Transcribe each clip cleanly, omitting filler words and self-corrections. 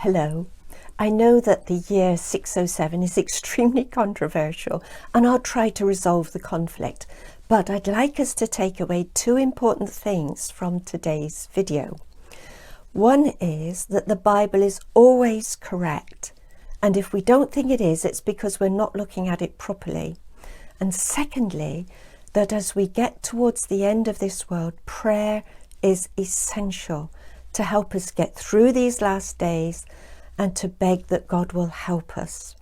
Hello. I know that the year 607 is extremely controversial, and I'll try to resolve the conflict, but I'd like us to take away two important things from today's video. One is that the Bible is always correct, and if we don't think it is, it's because we're not looking at it properly. And secondly, that as we get towards the end of this world, prayer is essential to help us get through these last days and to beg that God will help us.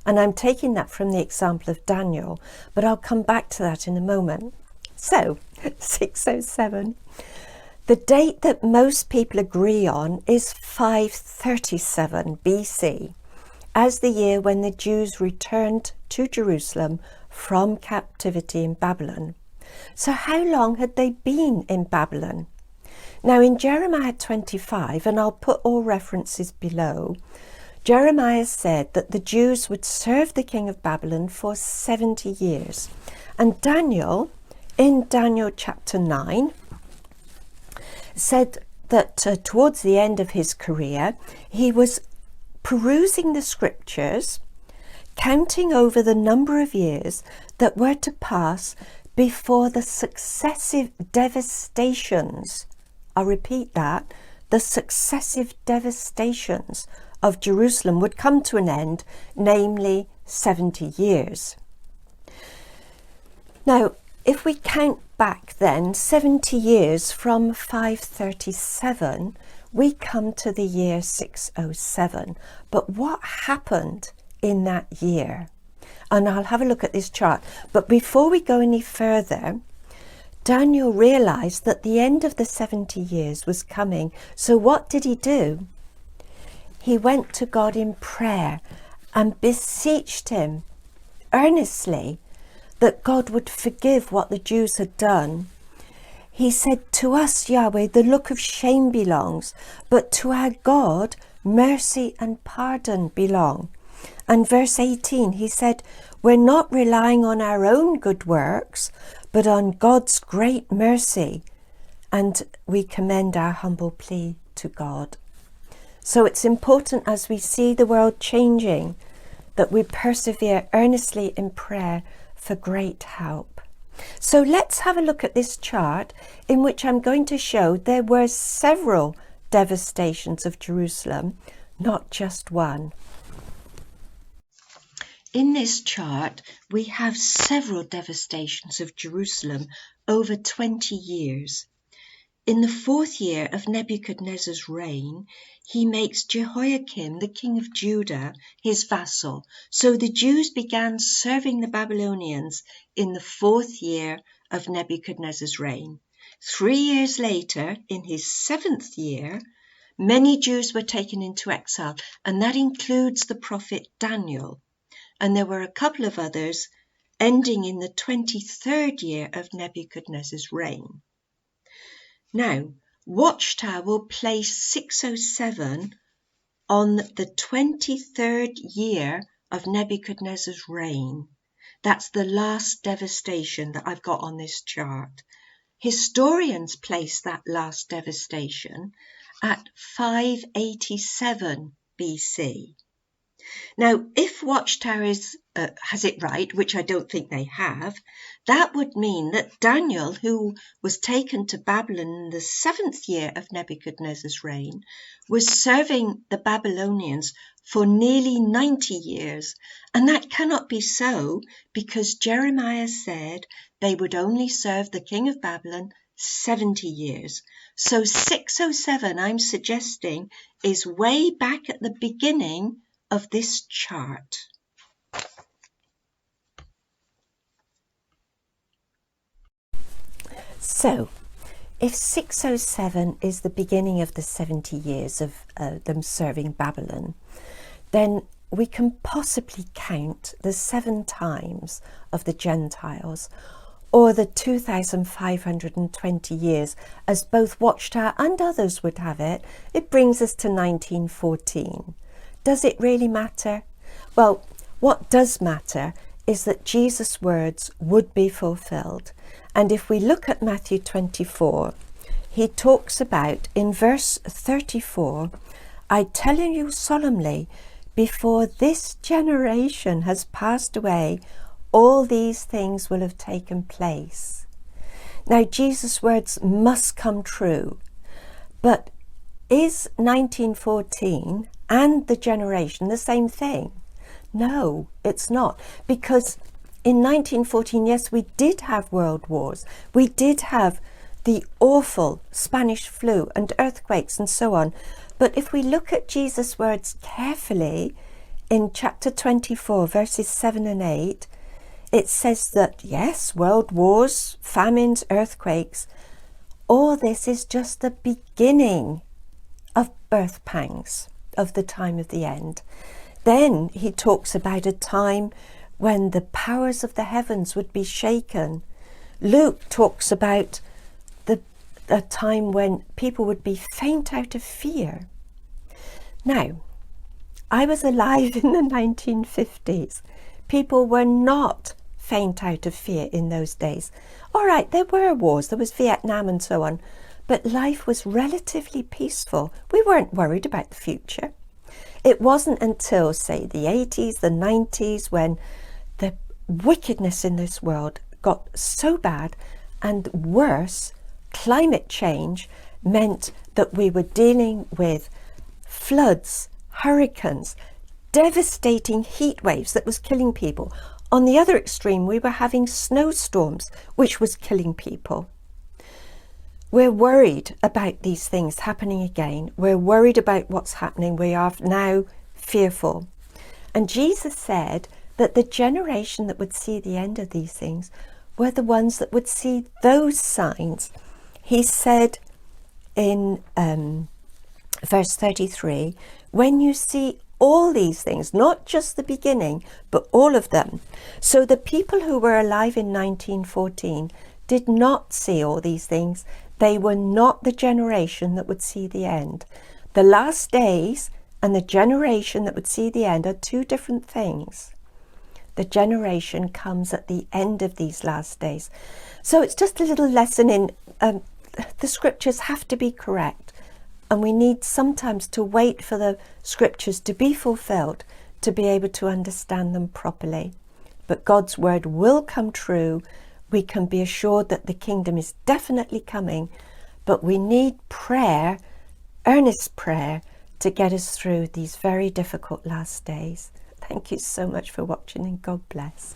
And I'm taking that from the example of Daniel, but I'll come back to that in a moment. So, 607. The date that most people agree on is 537 BC, as the year when the Jews returned to Jerusalem from captivity in Babylon. So how long had they been in Babylon? Now in Jeremiah 25, and I'll put all references below, Jeremiah said that the Jews would serve the king of Babylon for 70 years. And Daniel, in Daniel chapter 9, said that towards the end of his career, he was perusing the scriptures, counting over the number of years that were to pass before the successive devastations, I'll repeat that, the successive devastations of Jerusalem would come to an end, namely 70 years. Now, if we count back then 70 years from 537, we come to the year 607. But what happened in that year? And I'll have a look at this chart. But before we go any further, Daniel realized that the end of the 70 years was coming. So what did he do? He went to God in prayer and beseeched him earnestly that God would forgive what the Jews had done. He said, "To us, Yahweh, the look of shame belongs, but to our God, mercy and pardon belong." And verse 18, he said, "We're not relying on our own good works, but on God's great mercy, and we commend our humble plea to God." So it's important as we see the world changing that we persevere earnestly in prayer for great help. So let's have a look at this chart in which I'm going to show there were several devastations of Jerusalem, not just one. In this chart, we have several devastations of Jerusalem over 20 years. In the 4th year of Nebuchadnezzar's reign, he makes Jehoiakim, the king of Judah, his vassal. So the Jews began serving the Babylonians in the 4th year of Nebuchadnezzar's reign. 3 years later, in his 7th year, many Jews were taken into exile, and that includes the prophet Daniel. And there were a couple of others ending in the 23rd year of Nebuchadnezzar's reign. Now, Watchtower will place 607 on the 23rd year of Nebuchadnezzar's reign. That's the last devastation that I've got on this chart. Historians place that last devastation at 587 BC. Now, if Watchtower has it right, which I don't think they have, that would mean that Daniel, who was taken to Babylon in the 7th year of Nebuchadnezzar's reign, was serving the Babylonians for nearly 90 years. And that cannot be so, because Jeremiah said they would only serve the king of Babylon 70 years. So 607, I'm suggesting, is way back at the beginning of this chart. So, if 607 is the beginning of the 70 years of them serving Babylon, then we can possibly count the 7 times of the Gentiles, or the 2,520 years, as both Watchtower and others would have it. It brings us to 1914. Does it really matter? Well, what does matter is that Jesus' words would be fulfilled. And if we look at Matthew 24, he talks about, in verse 34, I tell you solemnly, before this generation has passed away, all these things will have taken place. Now, Jesus' words must come true. But is 1914 and the generation the same thing? No, it's not. Because in 1914, yes, we did have world wars. We did have the awful Spanish flu and earthquakes and so on. But if we look at Jesus' words carefully, in chapter 24, verses 7 and 8, it says that, yes, world wars, famines, earthquakes, all this is just the beginning of birth pangs, of the time of the end. Then he talks about a time when the powers of the heavens would be shaken. Luke talks about a time when people would be faint out of fear. Now, I was alive in the 1950s. People were not faint out of fear in those days. All right, there were wars, there was Vietnam and so on, but life was relatively peaceful. We weren't worried about the future. It wasn't until, say, the 80s, the 90s, when the wickedness in this world got so bad and worse, climate change meant that we were dealing with floods, hurricanes, devastating heat waves that was killing people. On the other extreme, we were having snowstorms, which was killing people. We're worried about these things happening again. We're worried about what's happening. We are now fearful. And Jesus said that the generation that would see the end of these things were the ones that would see those signs. He said in verse 33, when you see all these things, not just the beginning, but all of them. So the people who were alive in 1914 did not see all these things. They were not the generation that would see the end. The last days and the generation that would see the end are two different things. The generation comes at the end of these last days. So it's just a little lesson in the scriptures have to be correct. And we need sometimes to wait for the scriptures to be fulfilled to be able to understand them properly. But God's word will come true. We can be assured that the kingdom is definitely coming, but we need prayer, earnest prayer, to get us through these very difficult last days. Thank you so much for watching, and God bless.